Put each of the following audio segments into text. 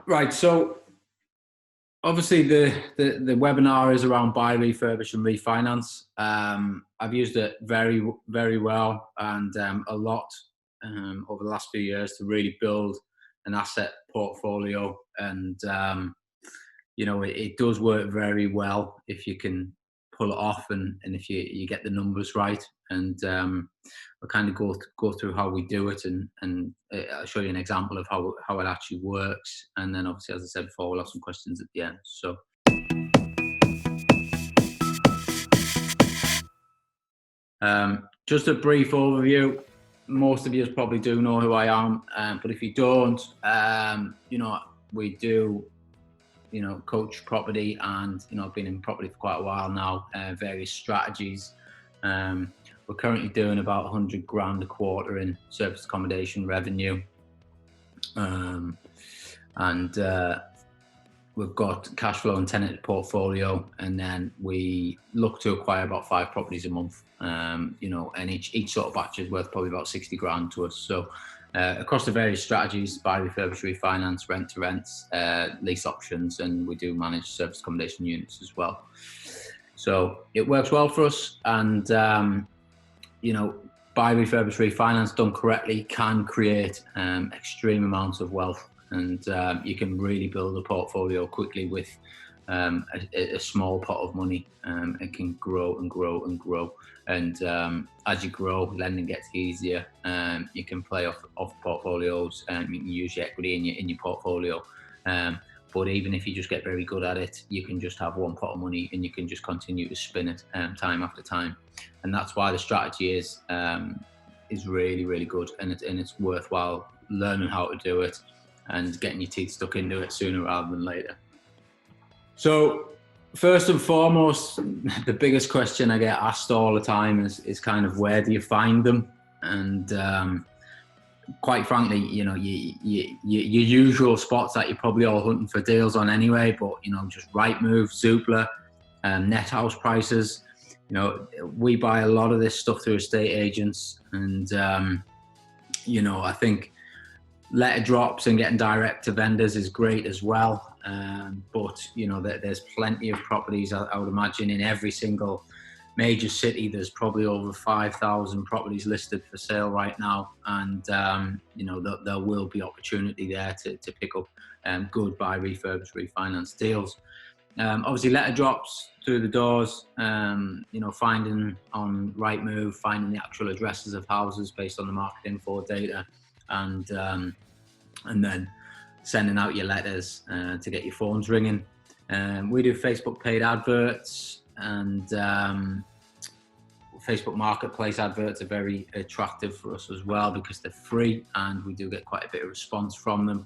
Right. So obviously the webinar is around buy, refurbish and refinance. I've used it very, very well and a lot over the last few years to really build an asset portfolio. And, it does work very well if you can pull it off and if you get the numbers right. And I'll kind of go through how we do it and I'll show you an example of how it actually works. And then obviously, as I said before, we'll have some questions at the end. So just a brief overview. Most of you probably do know who I am, but if you don't, we do, coach property, and I've been in property for quite a while now. Various strategies. We're currently doing about 100 grand a quarter in service accommodation revenue, and we've got cash flow and tenanted portfolio, and then we look to acquire about 5 properties a month. And each sort of batch is worth probably about 60 grand to us. So across the various strategies: buy, refurbish, refinance, rent to rents, lease options, and we do manage service accommodation units as well. So it works well for us, and buy, refurbish, refinance done correctly can create extreme amounts of wealth, and you can really build a portfolio quickly with a small pot of money. It can grow and grow and grow, and as you grow, lending gets easier. You can play off portfolios, and you can use your equity in your portfolio. But even if you just get very good at it, you can just have one pot of money and you can just continue to spin it time after time. And that's why the strategy is really, really good, and it's worthwhile learning how to do it and getting your teeth stuck into it sooner rather than later. So first and foremost, the biggest question I get asked all the time is kind of, where do you find them? And quite frankly, your usual spots that you're probably all hunting for deals on anyway, but just Rightmove, Zoopla, net house prices. We buy a lot of this stuff through estate agents, and I think letter drops and getting direct to vendors is great as well. But there's plenty of properties. I would imagine in every single major city there's probably over 5,000 properties listed for sale right now, and there will be opportunity there to pick up good buy, refurbish, refinance deals. Obviously letter drops through the doors, finding on Rightmove, finding the actual addresses of houses based on the market info data, and then sending out your letters to get your phones ringing. We do Facebook paid adverts, and Facebook Marketplace adverts are very attractive for us as well because they're free, and we do get quite a bit of response from them.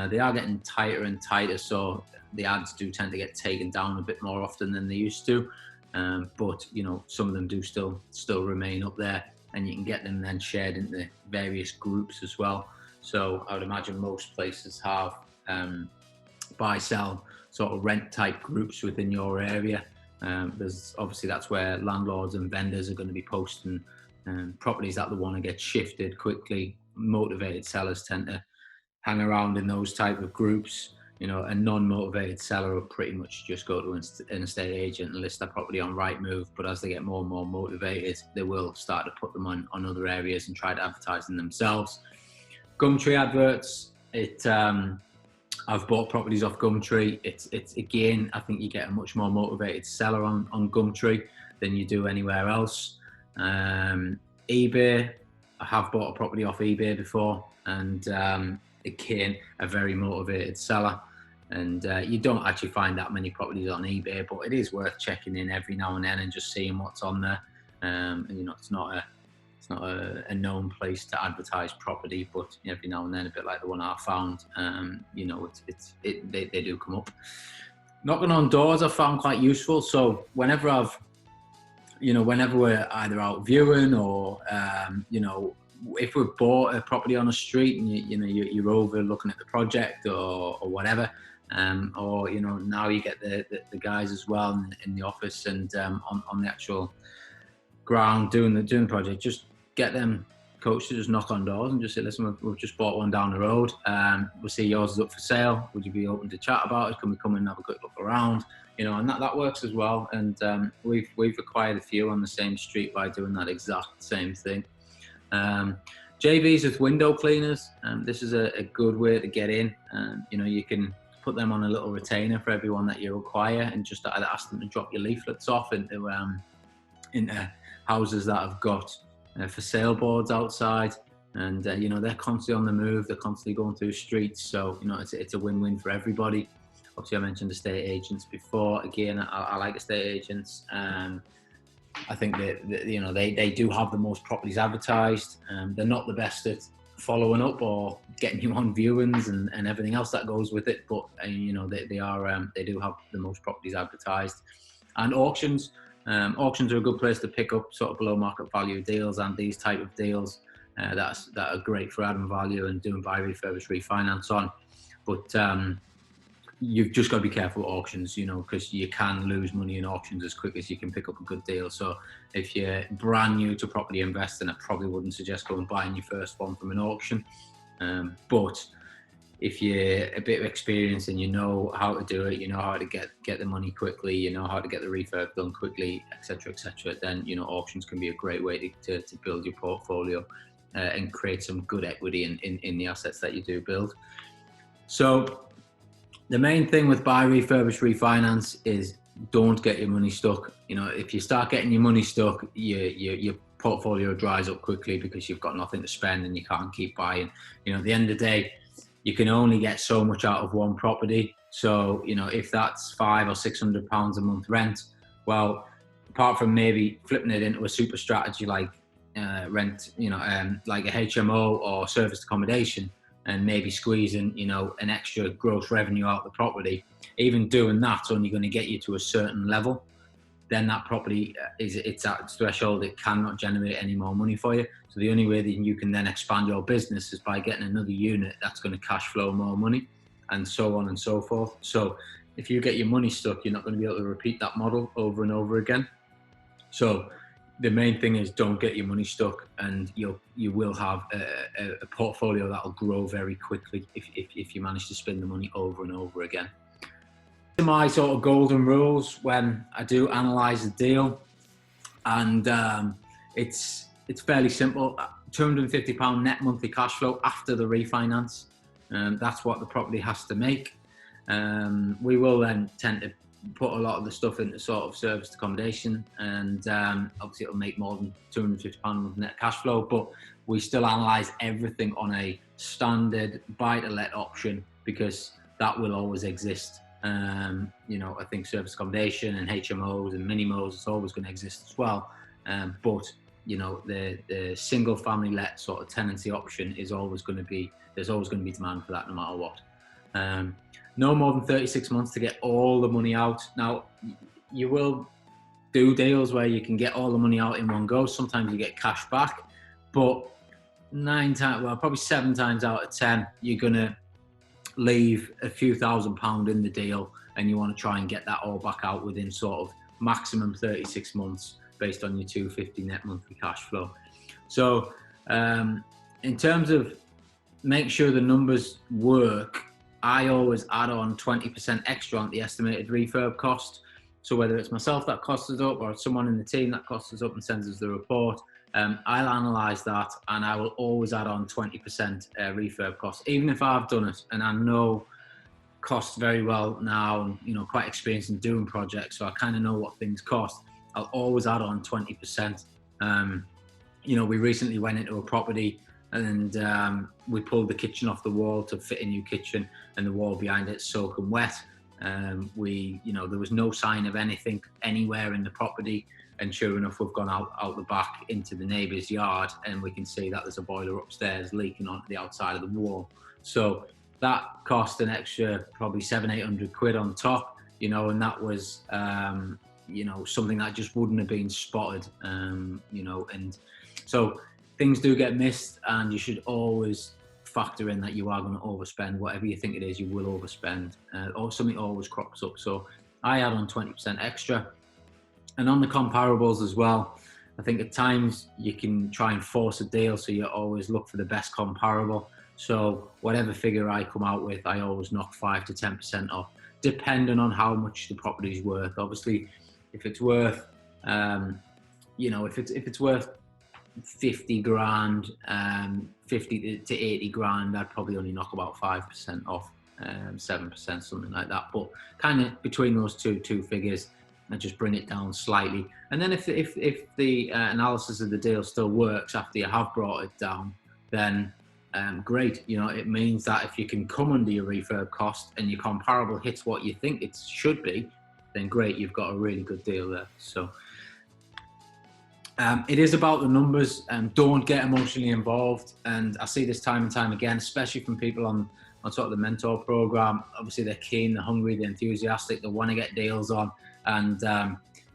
They are getting tighter and tighter, so the ads do tend to get taken down a bit more often than they used to. But some of them do still remain up there, and you can get them then shared into various groups as well. So I would imagine most places have buy, sell, sort of rent type groups within your area. That's where landlords and vendors are going to be posting properties that they want to get shifted quickly. Motivated sellers tend to hang around in those type of groups. A non-motivated seller will pretty much just go to an estate agent and list their property on Rightmove. But as they get more and more motivated, they will start to put them on other areas and try to advertise them themselves. Gumtree adverts. I've bought properties off Gumtree. It's again, I think you get a much more motivated seller on Gumtree than you do anywhere else. eBay. I have bought a property off eBay before, and again, a very motivated seller. And you don't actually find that many properties on eBay, but it is worth checking in every now and then and just seeing what's on there. It's not a known place to advertise property, but every now and then, a bit like the one I found, they do come up. Knocking on doors I found quite useful. So whenever we're either out viewing or if we've bought a property on a street and you're over looking at the project or whatever, or now you get the guys as well in the office and on the actual ground doing the project, just get them coach to just knock on doors and just say, listen, we've just bought one down the road. We see yours is up for sale. Would you be open to chat about it? Can we come and have a quick look around? You know, and that works as well. And we've acquired a few on the same street by doing that exact same thing. JVs with window cleaners. This is a good way to get in. You know, you can put them on a little retainer for everyone that you acquire, and just either ask them to drop your leaflets off into houses that have got for sale boards outside. And you know, they're constantly on the move. They're constantly going through streets. So you know, it's a win-win for everybody. Obviously, I mentioned estate agents before. Again, I like estate agents. I think that you know, they do have the most properties advertised. They're not the best at following up or getting you on viewings and everything else that goes with it. But you know, they do have the most properties advertised. And auctions. Auctions are a good place to pick up sort of below market value deals and these type of deals that are great for adding value and doing buy, refurbish, refinance on. But you've just got to be careful with auctions, you know, because you can lose money in auctions as quick as you can pick up a good deal. So if you're brand new to property investing, I probably wouldn't suggest going and buying your first one from an auction. But if you're a bit of experience and you know how to do it, you know how to get the money quickly, you know how to get the refurb done quickly, etc., then you know, auctions can be a great way to build your portfolio and create some good equity in the assets that you do build. So the main thing with buy, refurbish, refinance is don't get your money stuck. You know, if you start getting your money stuck, your portfolio dries up quickly because you've got nothing to spend and you can't keep buying. You know, at the end of the day, you can only get so much out of one property. So, you know, if that's £500 or £600 a month rent, well, apart from maybe flipping it into a super strategy like rent, you know, like a HMO or serviced accommodation, and maybe squeezing, you know, an extra gross revenue out of the property, even doing that's only going to get you to a certain level. Then that property it's at its threshold. It cannot generate any more money for you. So the only way that you can then expand your business is by getting another unit that's going to cash flow more money, and so on and so forth. So if you get your money stuck, you're not going to be able to repeat that model over and over again. So the main thing is don't get your money stuck, and you will have a portfolio that will grow very quickly if you manage to spend the money over and over again. My sort of golden rules when I do analyze a deal, and it's fairly simple. £250 net monthly cash flow after the refinance. That's what the property has to make. We will then tend to put a lot of the stuff into sort of serviced accommodation, and obviously it'll make more than £250 a month net cash flow, but we still analyse everything on a standard buy-to-let option because that will always exist. You know, I think serviced accommodation and HMOs and mini-mos is always going to exist as well, but you know, the single family let sort of tenancy option is always going to be, there's always going to be demand for that no matter what. No more than 36 months to get all the money out. Now, you will do deals where you can get all the money out in one go. Sometimes you get cash back, but probably 7 times out of 10, you're going to leave a few £1,000 in the deal, and you want to try and get that all back out within sort of maximum 36 months based on your 250 net monthly cash flow. So in terms of make sure the numbers work, I always add on 20% extra on the estimated refurb cost. So whether it's myself that costs us up or someone in the team that costs us up and sends us the report, I'll analyse that, and I will always add on 20% refurb cost, even if I've done it and I know costs very well now, and you know, quite experienced in doing projects, so I kind of know what things cost. I'll always add on 20%. You know, we recently went into a property and we pulled the kitchen off the wall to fit a new kitchen, and the wall behind it soaking wet. You know, there was no sign of anything anywhere in the property, and sure enough, we've gone out the back into the neighbour's yard, and we can see that there's a boiler upstairs leaking onto the outside of the wall. So that cost an extra probably £700-800 on top, you know, and that was you know, something that just wouldn't have been spotted, you know, and so things do get missed, and you should always factor in that you are going to overspend. Whatever you think it is, you will overspend, or something always crops up. So I add on 20% extra. And on the comparables as well, I think at times you can try and force a deal, so you always look for the best comparable. So whatever figure I come out with, I always knock 5 to 10% off, depending on how much the property is worth. Obviously, if it's worth, if it's worth 50 grand, 50 to 80 grand, I'd probably only knock about 5% off, 7%, something like that. But kind of between those two figures, and just bring it down slightly. And then if the analysis of the deal still works after you have brought it down, then great. It means that if you can come under your refurb cost and your comparable hits what you think it should be, then great, you've got a really good deal there. So it is about the numbers, and don't get emotionally involved. And I see this time and time again, especially from people on sort of the mentor program. Obviously they're keen, they're hungry, they're enthusiastic, they want to get deals on. And,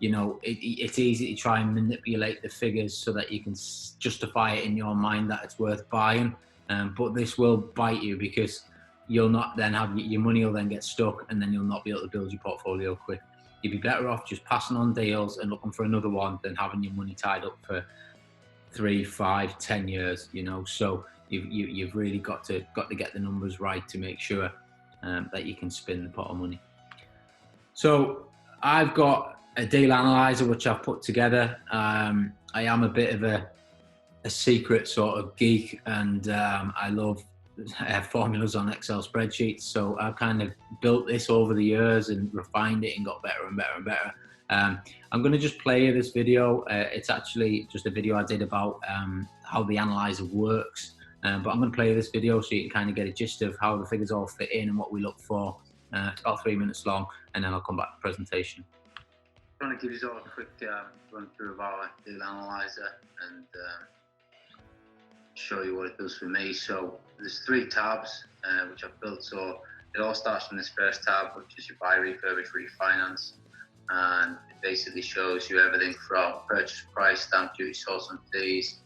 it's easy to try and manipulate the figures so that you can justify it in your mind that it's worth buying. But this will bite you, because you'll not then have your money will then get stuck, and then you'll not be able to build your portfolio quick. You'd be better off just passing on deals and looking for another one than having your money tied up for 3, 5, 10 years, So you've really got to get the numbers right to make sure that you can spin the pot of money. So I've got a deal analyzer which I've put together. I am a bit of a secret sort of geek, and I love formulas on Excel spreadsheets. So I've kind of built this over the years and refined it and got better and better and better. I'm going to just play you this video. It's actually just a video I did about how the analyzer works. But I'm going to play you this video so you can kind of get a gist of how the figures all fit in and what we look for. It's about 3 minutes long, and then I'll come back to the presentation. I'm going to give you all a quick run through of our deal analyzer and show you what it does for me. So there's 3 tabs which I've built. So it all starts from this first tab, which is your buy, refurbish, refinance, and it basically shows you everything from purchase price, stamp duty, source and fees.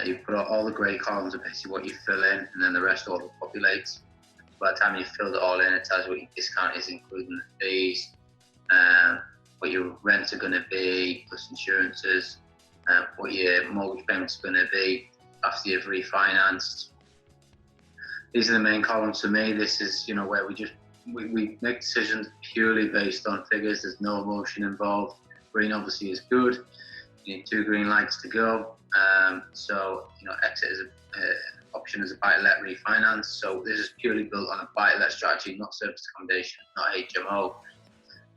You put all the grey columns are basically what you fill in, and then the rest all populates. By the time you've filled it all in, it tells you what your discount is, including the fees, what your rents are going to be, plus insurances, what your mortgage payments are going to be after you've refinanced. These are the main columns for me. This is, where we make decisions purely based on figures. There's no emotion involved. Green obviously is good. You need 2 green lights to go. So, exit is option is a buy-to-let refinance. So this is purely built on a buy-to-let strategy, not service accommodation, not HMO.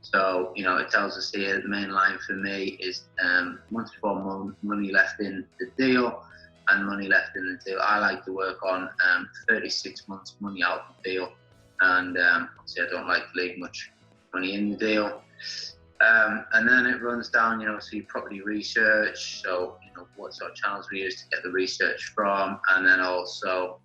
So, it tells us here the main line for me is months before money left in the deal and money left in the deal. I like to work on 36 months money out of the deal, and obviously I don't like to leave much money in the deal. And then it runs down, so your property research, so what sort of channels we use to get the research from, and then also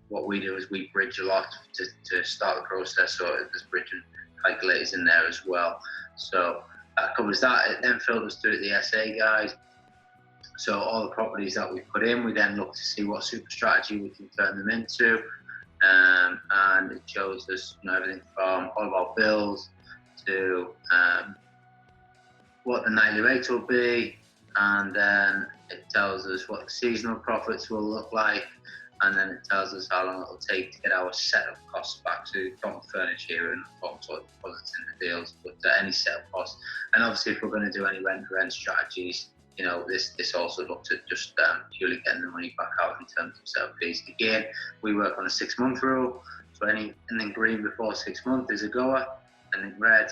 what we do is we bridge a lot to start the process, so there's bridging calculators in there as well. So that covers that. It then filters through the SA guide. So all the properties that we put in, we then look to see what super strategy we can turn them into, and it shows us everything from all of our bills to what the nightly rate will be, and then it tells us what the seasonal profits will look like, and then it tells us how long it will take to get our setup costs back. So we've got furniture and all sorts of deposits in the deals, but any setup costs. And obviously if we're going to do any rent strategies, this also looks at just purely getting the money back out in terms of setup fees. Again, we work on a 6-month rule, so anything green before 6 months is a goer, and in red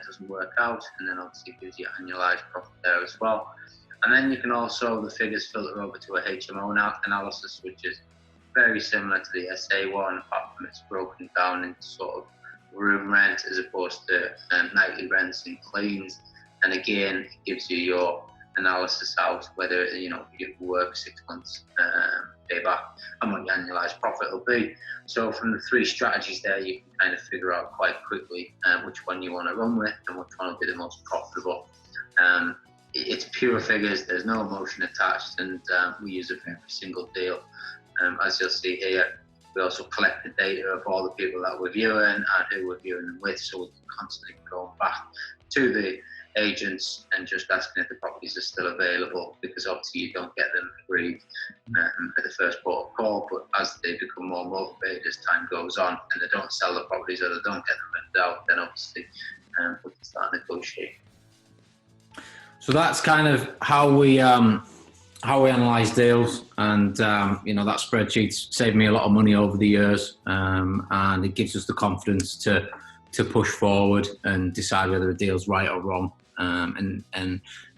doesn't work out, and then obviously gives you annualized profit there as well. And then you can also, the figures filter over to a HMO analysis, which is very similar to the SA one, apart from it's broken down into sort of room rent as opposed to nightly rents and cleans. And again, it gives you your analysis out, whether you work 6 months payback and what your annualized profit will be. So from the 3 strategies there, you can kind of figure out quite quickly which one you want to run with and which one will be the most profitable. It's pure figures, there's no emotion attached, and we use it for every single deal. As you'll see here, we also collect the data of all the people that we're viewing and who we're viewing them with, so we can constantly go back to the agents and just asking if the properties are still available, because obviously you don't get them agreed at the first port of call, but as they become more motivated as time goes on and they don't sell the properties or they don't get them rented out, then obviously we can start negotiating. So that's kind of how we analyze deals, and that spreadsheet's saved me a lot of money over the years, and it gives us the confidence to push forward and decide whether a deal's right or wrong. And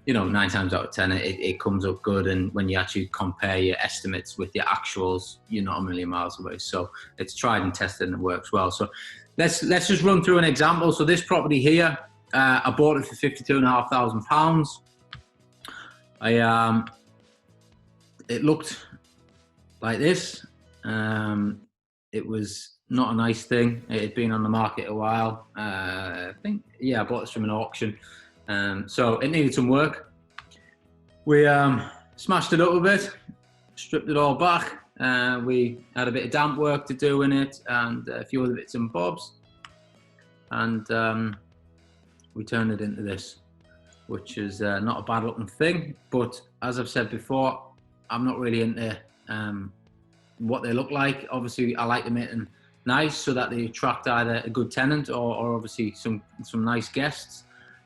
9 times out of 10 it comes up good, and when you actually compare your estimates with your actuals, you're not a million miles away. So it's tried and tested and it works well. So let's just run through an example. So this property here, I bought it for £52,500. It looked like this. It was not a nice thing. It had been on the market a while. I bought this from an auction. So it needed some work. We smashed it up a bit, stripped it all back. We had a bit of damp work to do in it and a few other bits and bobs. And we turned it into this, which is not a bad looking thing. But as I've said before, I'm not really into what they look like. Obviously, I like them in nice so that they attract either a good tenant or obviously some nice guests.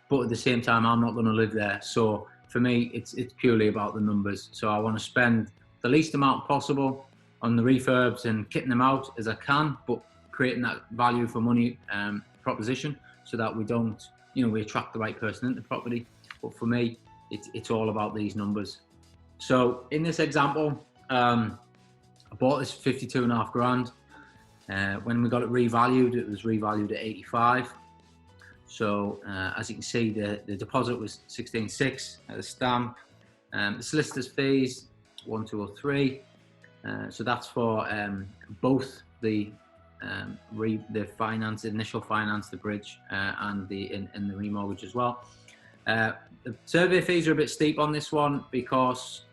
But at the same time, I'm not going to live there. So for me, it's purely about the numbers. So I want to spend the least amount possible on the refurbs and kitting them out as I can, but creating that value for money proposition so that we don't, we attract the right person into the property. But for me, it's all about these numbers. So in this example, I bought this for 52.5 grand. When we got it revalued, it was revalued at 85. So as you can see, the deposit was 16.6 at the stamp. The solicitor's fees 1,203. So that's for both the finance, initial finance, the bridge, and the remortgage as well. The survey fees are a bit steep on this one because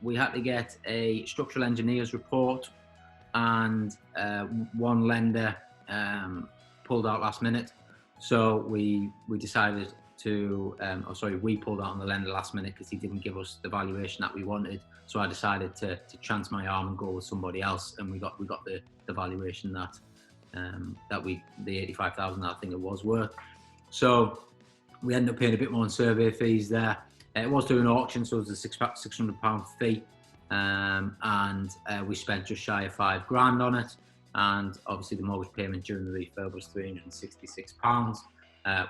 we had to get a structural engineer's report, and one lender pulled out last minute. So we decided to, we pulled out on the lender last minute because he didn't give us the valuation that we wanted. So I decided to chance my arm and go with somebody else, and we got the valuation that the 85,000 I think it was worth. So we ended up paying a bit more on survey fees there. It was through an auction, so it was a £600 fee, and we spent just shy of £5 grand on it. And obviously the mortgage payment during the refurb was £366,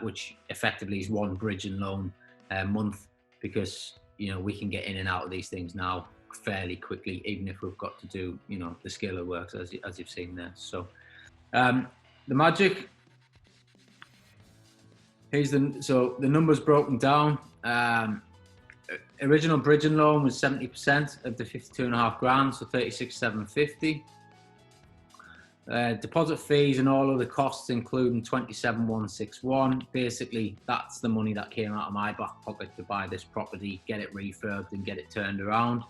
which effectively is one bridge and loan month, because we can get in and out of these things now fairly quickly, even if we've got to do the scale of works as you've seen there. So the magic. So the numbers broken down. Original bridge and loan was 70% of the 52.5 grand, so 36,750. Deposit fees and all other costs, including 27,161. Basically, that's the money that came out of my back pocket to buy this property, get it refurbed, and get it turned around.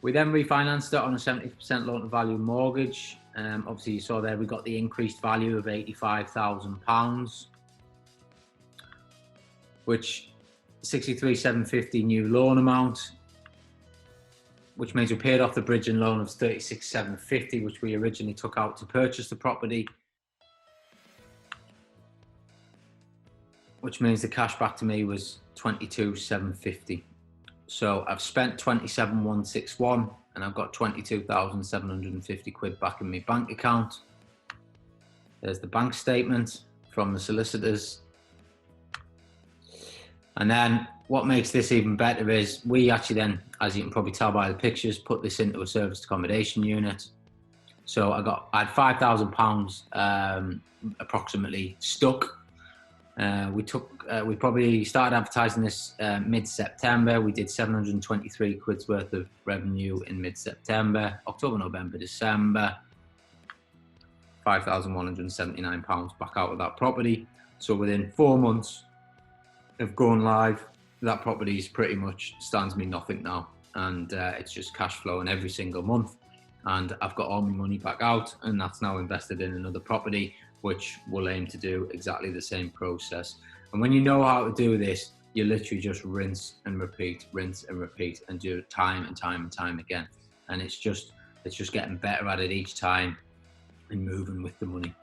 We then refinanced it on a 70% loan to value mortgage. Obviously, you saw there we got the increased value of £85,000, which 63,750 new loan amount, which means we paid off the bridge and loan of 36,750, which we originally took out to purchase the property, which means the cash back to me was 22,750. So I've spent 27,161 and I've got 22,750 quid back in my bank account. There's the bank statement from the solicitors. And then what makes this even better is we actually then, as you can probably tell by the pictures, put this into a serviced accommodation unit. So I had £5,000 approximately stuck. We probably started advertising this mid-September. We did 723 quid's worth of revenue in mid-September, October, November, December. £5,179 back out of that property. So within 4 months of going live, that property pretty much stands me nothing now, and it's just cash flowing every single month, and I've got all my money back out, and that's now invested in another property, which will aim to do exactly the same process. And when you know how to do this, you literally just rinse and repeat, and do it time and time and time again. And it's just getting better at it each time and moving with the money.